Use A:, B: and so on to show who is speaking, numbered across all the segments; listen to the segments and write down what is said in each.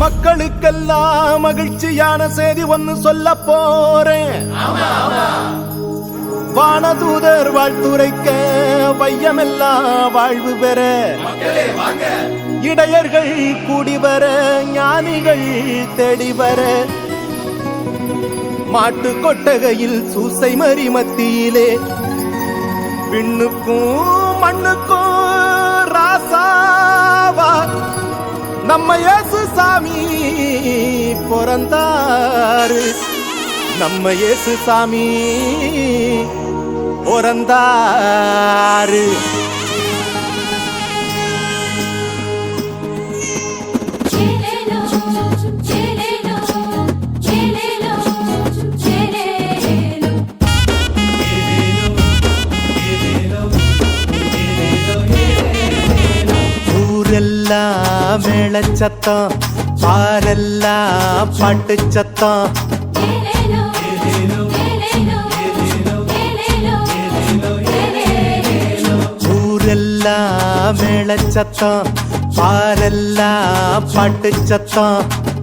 A: மக்களுக்கெல்லாம் மகிழ்ச்சியான செய்தி ஒன்னு சொல்ல போறேன். வானதூதர் வாழ்த்துரைக்க வையமெல்லாம் வாழ்வு பெற, இடையர்கள் கூடி வர, ஞானிகள் தேடி வர, மாட்டு கொட்டகையில் சூசை மறி மத்தியிலே விண்ணுக்கும் மண்ணுக்கும் ராசாவா நம்ம இயேசு சாமி பிறந்தாரு. நம்ம இயேசு சாமி பிறந்தாரு. ஊரெல்லாம் மேளச்சத்தம், பாரெல்லாம் பாட்டு சத்தம். ஊரெல்லாம் மேளச்சத்தம், பாரெல்லாம் பாட்டு சத்தம்.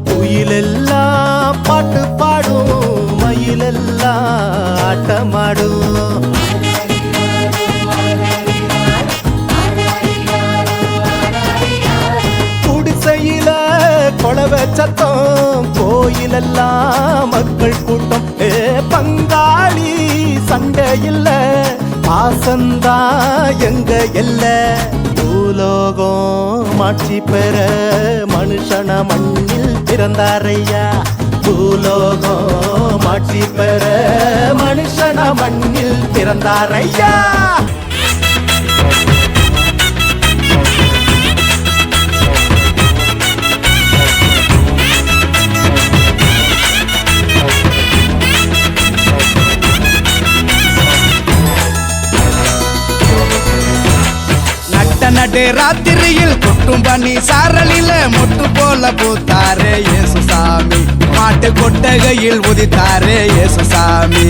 A: குயிலெல்லாம் பாட்டு பாடும், மயிலெல்லாம் ஆட்டமாடும். கொளவ சத்தம், கோயிலெல்லாம் மக்கள் கூட்டம். பங்காளி சண்டை இல்ல, பாசந்தா எங்க எல்ல. பூலோகம் ஆட்சி பெற மனுஷன மண்ணில் பிறந்தாரையா. பூலோகம் ஆட்சி பெற மனுஷன மண்ணில் பிறந்தாரையா.
B: நடு ராத்திரியில் கொட்டும் பனி சாரலில மொட்டு போல பூத்தாரே இயேசு சாமி. மாட்டு கொட்டகையில் உதித்தாரே இயேசு சாமி.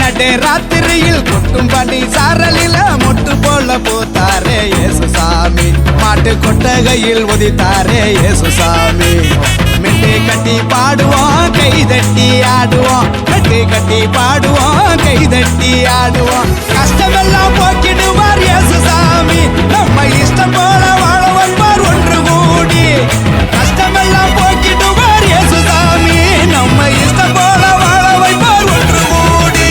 B: நடு ராத்திரியில் கொட்டும் பனி சாரலில மொட்டு போல பூத்தாரே இயேசு சாமி. மாட்டு கொட்டகையில் உதித்தாரே இயேசு சாமி. மெட்டை கட்டி பாடுவோம், கை தட்டி ஆடுவோம். மெட்டை கட்டி பாடுவோம், கை தட்டி ஆடுவோம். கஷ்டமெல்லாம் போக்கிடுவார் இயேசு சாமி. நம்ம இஷ்டம் போல வாழ வைப்பார் ஒன்று கூடி. கஷ்டமெல்லாம் போக்கிடுவார் இயேசு சாமி. நம்ம இஷ்டம் போல வாழ வைப்பார் ஒன்று கூடி.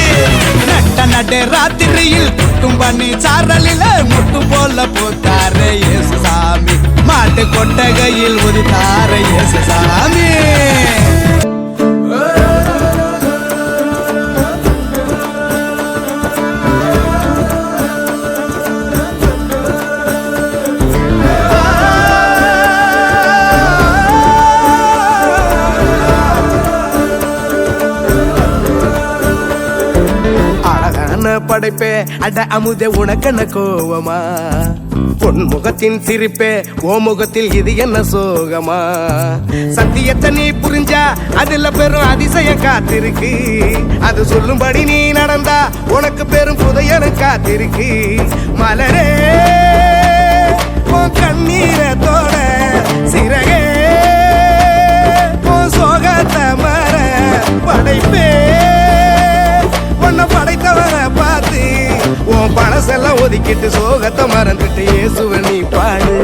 B: நடு ராத்திரியில் கொட்டும் பனி சாரலில முட்டு போல போத்தாரே இயேசு சாமி. மாட்டு கொட்டகையில் உதித்தாரே இயேசு சாமி. படைப்பே அட அமுதே உனக்கென்ன கோவமா. பொன்முகத்தின் சிரிப்பே ஓ முகத்தில் இது என்ன சோகமா. சத்தியத்தை நீ புரிஞ்சா அதுல பெரும் அதிசயம் காத்திருக்கு. அது சொல்லும்படி நீ நடந்தா உனக்கு பெரும் புதையனு காத்திருக்கு. மலரே கண்ணீரத்தோட சிறகே சோகத்தை மர படைப்பே. உன்னை படைத்தவரை பார்த்து உன் பழசெல்லாம் ஒதுக்கிட்டு சோகத்தை மறந்துட்டு இயேசுவை நீ பாடு.